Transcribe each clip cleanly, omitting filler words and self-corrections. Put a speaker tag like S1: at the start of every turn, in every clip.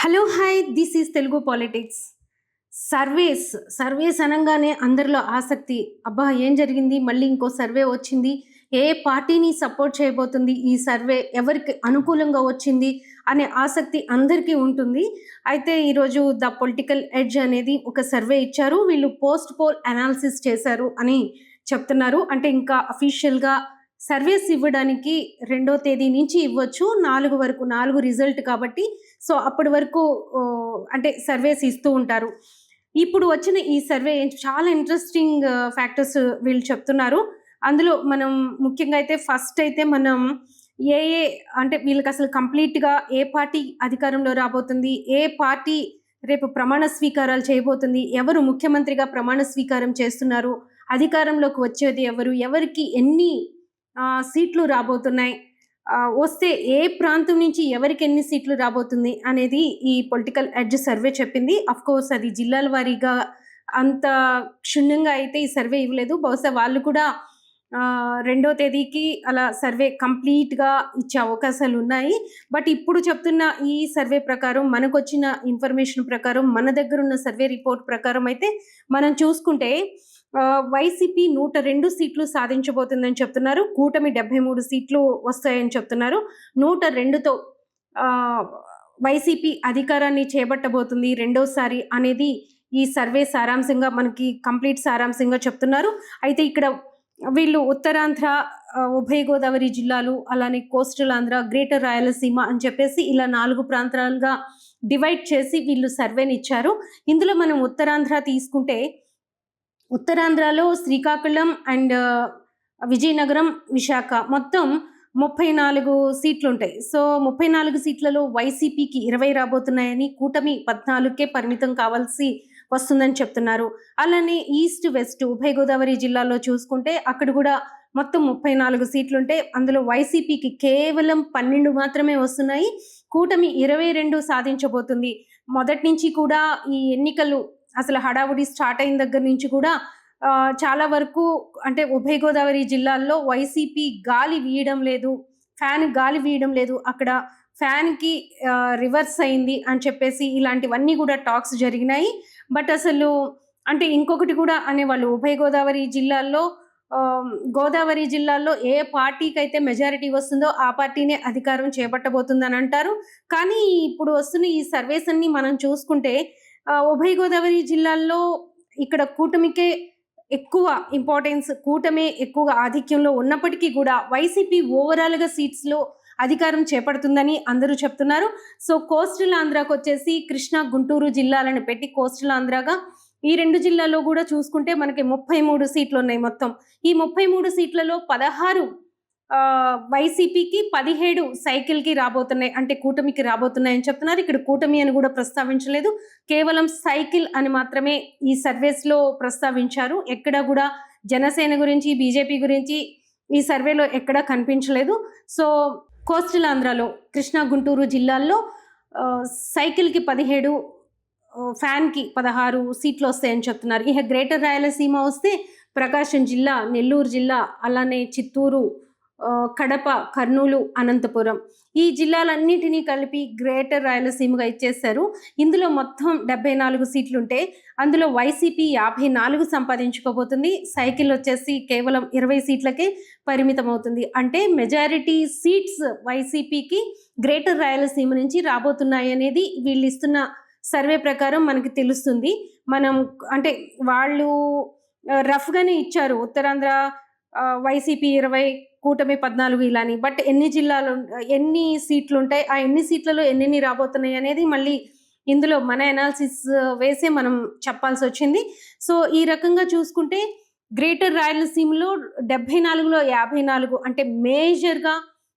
S1: Hello hi this is Telugu politics. Surveys అనంగానే అందరిలో ఆసక్తి. అబ్బా ఏం జరిగింది, మళ్ళీ ఇంకో సర్వే వచ్చింది, ఏ పార్టీని సపోర్ట్ చేయబోతుంది ఈ సర్వే, ఎవరికి అనుకూలంగా వచ్చింది అనే ఆసక్తి అందరికీ ఉంటుంది. అయితే ఈరోజు ద పొలిటికల్ ఎడ్జ్ అనేది ఒక సర్వే ఇచ్చారు. వీళ్ళు పోస్ట్ పోల్ అనాలిసిస్ చేశారు అని చెప్తున్నారు. అంటే ఇంకా అఫీషియల్గా సర్వేస్ ఇవ్వడానికి 2వ తేదీ నుంచి ఇవ్వచ్చు, 4 వరకు, 4 రిజల్ట్ కాబట్టి. సో అప్పటి వరకు అంటే సర్వేస్ ఇస్తూ ఉంటారు. ఇప్పుడు వచ్చిన ఈ సర్వే చాలా ఇంట్రెస్టింగ్ ఫ్యాక్టర్స్ వీళ్ళు చెప్తున్నారు. అందులో మనం ముఖ్యంగా అయితే ఫస్ట్ అయితే మనం ఏ ఏ అంటే వీళ్ళకి అసలు కంప్లీట్‌గా ఏ పార్టీ అధికారంలో రాబోతుంది, ఏ పార్టీ రేపు ప్రమాణ స్వీకారాలు చేయబోతుంది, ఎవరు ముఖ్యమంత్రిగా ప్రమాణ స్వీకారం చేస్తున్నారు, అధికారంలోకి వచ్చేది ఎవరు, ఎవరికి ఎన్ని సీట్లు రాబోతున్నాయి, వస్తే ఏ ప్రాంతం నుంచి ఎవరికి ఎన్ని సీట్లు రాబోతుంది అనేది ఈ పొలిటికల్ ఎడ్జ్ సర్వే చెప్పింది. అఫ్కోర్స్ అది జిల్లాల వారీగా అంత క్షుణ్ణంగా అయితే ఈ సర్వే ఇవ్వలేదు. బహుశా వాళ్ళు కూడా 2వ తేదీకి అలా సర్వే కంప్లీట్‌గా ఇచ్చే అవకాశాలు ఉన్నాయి. బట్ ఇప్పుడు చెప్తున్న ఈ సర్వే ప్రకారం, మనకొచ్చిన ఇన్ఫర్మేషన్ ప్రకారం, మన దగ్గరున్న సర్వే రిపోర్ట్ ప్రకారం అయితే మనం చూసుకుంటే వైసీపీ 102 సీట్లు సాధించబోతుందని చెప్తున్నారు. కూటమి 73 సీట్లు వస్తాయని చెప్తున్నారు. 102తో వైసీపీ అధికారాన్ని చేపట్టబోతుంది రెండోసారి అనేది ఈ సర్వే సారాంశంగా, మనకి కంప్లీట్ సారాంశంగా చెప్తున్నారు. అయితే ఇక్కడ వీళ్ళు ఉత్తరాంధ్ర, ఉభయ గోదావరి జిల్లాలు, అలానే కోస్టల్ ఆంధ్ర, గ్రేటర్ రాయలసీమ అని చెప్పేసి ఇలా 4 ప్రాంతాలుగా డివైడ్ చేసి వీళ్ళు సర్వేని ఇచ్చారు. ఇందులో మనం ఉత్తరాంధ్ర తీసుకుంటే, ఉత్తరాంధ్రలో శ్రీకాకుళం అండ్ విజయనగరం, విశాఖ మొత్తం 34 సీట్లుంటాయి. సో 34 సీట్లలో వైసీపీకి 20 రాబోతున్నాయని, కూటమి 14కే పరిమితం కావాల్సి వస్తుందని చెప్తున్నారు. అలానే ఈస్ట్ వెస్ట్ ఉభయ గోదావరి జిల్లాలో చూసుకుంటే అక్కడ కూడా మొత్తం 34 సీట్లుంటే అందులో వైసీపీకి కేవలం 12 మాత్రమే వస్తున్నాయి. కూటమి 22 సాధించబోతుంది. మొదటి నుంచి కూడా ఈ ఎన్నికలు అసలు హడావుడి స్టార్ట్ అయిన దగ్గర నుంచి కూడా చాలా వరకు అంటే ఉభయ గోదావరి జిల్లాల్లో వైసీపీ గాలి వీయడం లేదు, ఫ్యాన్ గాలి వీయడం లేదు, అక్కడ ఫ్యాన్కి రివర్స్ అయింది అని చెప్పేసి ఇలాంటివన్నీ కూడా టాక్స్ జరిగినాయి. బట్ అసలు అంటే ఇంకొకటి కూడా అనేవాళ్ళు, ఉభయ గోదావరి జిల్లాల్లో గోదావరి జిల్లాల్లో ఏ పార్టీకి అయితే మెజారిటీ వస్తుందో ఆ పార్టీనే అధికారం చేపట్టబోతుందని అంటారు. కానీ ఇప్పుడు వస్తున్న ఈ సర్వేస్ అన్ని మనం చూసుకుంటే ఉభయ గోదావరి జిల్లాల్లో ఇక్కడ కూటమికే ఎక్కువ ఇంపార్టెన్స్, కూటమే ఎక్కువగా ఆధిక్యంలో ఉన్నప్పటికీ కూడా వైసీపీ ఓవరాల్గా సీట్స్లో అధికారం చేపడుతుందని అందరూ చెప్తున్నారు. సో కోస్టల్ ఆంధ్రాకు వచ్చేసి కృష్ణా, గుంటూరు జిల్లాలను పెట్టి కోస్టల్ ఆంధ్రాగా ఈ 2 జిల్లాల్లో కూడా చూసుకుంటే మనకి 33 సీట్లు ఉన్నాయి మొత్తం. ఈ 33 సీట్లలో 16 వైసీపీకి, 17 సైకిల్కి రాబోతున్నాయి, అంటే కూటమికి రాబోతున్నాయని చెప్తున్నారు. ఇక్కడ కూటమి అని కూడా ప్రస్తావించలేదు, కేవలం సైకిల్ అని మాత్రమే ఈ సర్వేస్లో ప్రస్తావించారు. ఎక్కడ కూడా జనసేన గురించి, బీజేపీ గురించి ఈ సర్వేలో ఎక్కడా కనిపించలేదు. సో కోస్టల్ ఆంధ్రాలో కృష్ణా, గుంటూరు జిల్లాల్లో సైకిల్కి 17, ఫ్యాన్కి 16 సీట్లు వస్తాయని చెప్తున్నారు. ఇక గ్రేటర్ రాయలసీమ వస్తే ప్రకాశం జిల్లా, నెల్లూరు జిల్లా, అలానే చిత్తూరు, కడప, కర్నూలు, అనంతపురం ఈ జిల్లాలన్నిటినీ కలిపి గ్రేటర్ రాయలసీమగా ఇచ్చేశారు. ఇందులో మొత్తం 74 సీట్లుంటే అందులో వైసీపీ 54 సంపాదించుకోబోతుంది. సైకిల్ వచ్చేసి కేవలం 20 సీట్లకే పరిమితం అవుతుంది. అంటే మెజారిటీ సీట్స్ వైసీపీకి గ్రేటర్ రాయలసీమ నుంచి రాబోతున్నాయి అనేది వీళ్ళు ఇస్తున్న సర్వే ప్రకారం మనకి తెలుస్తుంది. మనం అంటే వాళ్ళు రఫ్గానే ఇచ్చారు, ఉత్తరాంధ్ర వైసీపీ 20, కూటమి 14 ఇలాని. బట్ ఎన్ని సీట్లు ఉంటాయి, ఆ ఎన్ని సీట్లలో ఎన్ని రాబోతున్నాయి అనేది మళ్ళీ ఇందులో మన అనాలిసిస్ వేసే మనం చెప్పాల్సి వచ్చింది. సో ఈ రకంగా చూసుకుంటే గ్రేటర్ రాయలసీమలో 74లో 54 అంటే మేజర్గా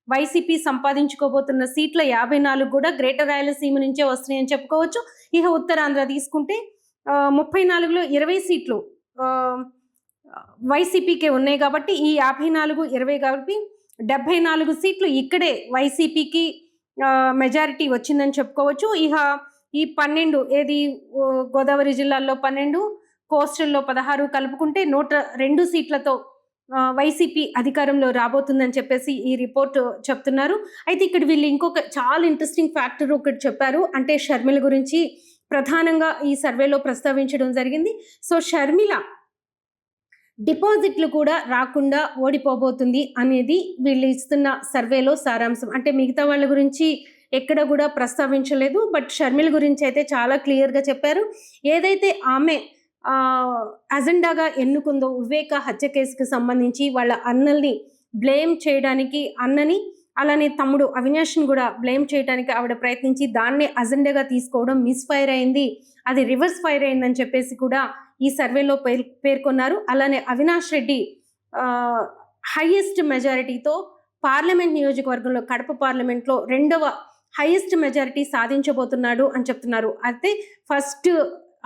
S1: వైసీపీ సంపాదించుకోబోతున్న సీట్ల 54 కూడా గ్రేటర్ రాయలసీమ నుంచే వస్తున్నాయని చెప్పుకోవచ్చు. ఇక ఉత్తరాంధ్ర తీసుకుంటే 34లో 20 సీట్లు వైసీపీకే ఉన్నాయి కాబట్టి ఈ 54, 20 కాబట్టి 74 సీట్లు ఇక్కడే వైసీపీకి మెజారిటీ వచ్చిందని చెప్పుకోవచ్చు. ఇక ఈ 12 ఏది గోదావరి జిల్లాల్లో 12, కోస్టల్లో 16 కలుపుకుంటే 102 సీట్లతో వైసీపీ అధికారంలో రాబోతుందని చెప్పేసి ఈ రిపోర్ట్ చెప్తున్నారు. అయితే ఇక్కడ వీళ్ళు ఇంకొక చాలా ఇంట్రెస్టింగ్ ఫ్యాక్టర్ ఒకటి చెప్పారు. అంటే షర్మిల గురించి ప్రధానంగా ఈ సర్వేలో ప్రస్తావించడం జరిగింది. సో షర్మిల డిపాజిట్లు కూడా రాకుండా ఓడిపోబోతుంది అనేది వీళ్ళు ఇస్తున్న సర్వేలో సారాంశం. అంటే మిగతా వాళ్ళ గురించి ఎక్కడ కూడా ప్రస్తావించలేదు. బట్ షర్మిల గురించి అయితే చాలా క్లియర్గా చెప్పారు. ఏదైతే ఆమె అజెండాగా ఎన్నుకుందో వివేక హత్య కేసుకు సంబంధించి వాళ్ళ అన్నల్ని బ్లేమ్ చేయడానికి, అన్నని అలానే తమ్ముడు అవినాష్ని కూడా బ్లేమ్ చేయడానికి ఆవిడ ప్రయత్నించి దాన్ని అజెండాగా తీసుకోవడం మిస్ఫైర్ అయింది, అది రివర్స్ ఫైర్ అయిందని చెప్పేసి కూడా ఈ సర్వేలో పేర్కొన్నారు. అలానే అవినాష్ రెడ్డి హైయెస్ట్ మెజారిటీతో పార్లమెంట్ నియోజకవర్గంలో కడప పార్లమెంట్లో 2వ హైయెస్ట్ మెజారిటీ సాధించబోతున్నాడు అని చెప్తున్నారు. అయితే ఫస్ట్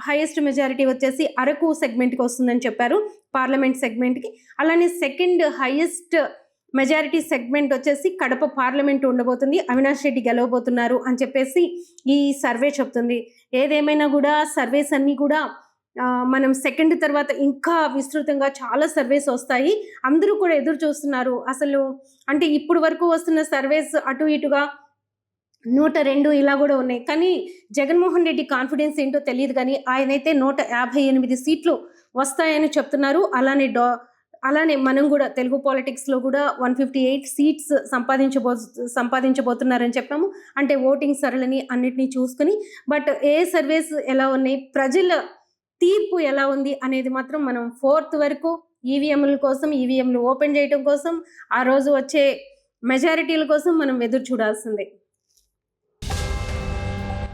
S1: హైయెస్ట్ మెజారిటీ వచ్చేసి అరకు సెగ్మెంట్కి వస్తుందని చెప్పారు, పార్లమెంట్ సెగ్మెంట్కి. అలానే సెకండ్ హైయెస్ట్ మెజారిటీ సెగ్మెంట్ వచ్చేసి కడప పార్లమెంట్ ఉండబోతుంది, అవినాష్ రెడ్డి గెలవబోతున్నారు అని చెప్పేసి ఈ సర్వే చెప్తుంది. ఏదేమైనా కూడా సర్వేస్ అన్నీ కూడా మనం సెకండ్ తర్వాత ఇంకా విస్తృతంగా చాలా సర్వేస్ వస్తాయి. అందరూ కూడా ఎదురు చూస్తున్నారు. అసలు అంటే ఇప్పుడు వరకు వస్తున్న సర్వేస్ అటు ఇటుగా 102 ఇలా కూడా ఉన్నాయి. కానీ జగన్మోహన్ రెడ్డి కాన్ఫిడెన్స్ ఏంటో తెలియదు, కానీ ఆయనైతే 158 సీట్లు వస్తాయని చెప్తున్నారు. అలానే మనం కూడా తెలుగు పాలిటిక్స్లో కూడా 158 సీట్స్ సంపాదించబోతున్నారని చెప్పాము. అంటే ఓటింగ్ సరళిని అన్నిటినీ చూసుకుని. బట్ ఏ సర్వేస్ ఎలా ఉన్నాయి, ప్రజల తీర్పు ఎలా ఉంది అనేది మాత్రం మనం 4th వరకు ఈవీఎంలు ఓపెన్ చేయడం కోసం, ఆ రోజు వచ్చే మెజారిటీల కోసం మనం ఎదురు చూడాల్సిందే.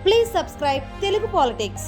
S2: Please subscribe Telugu Politics.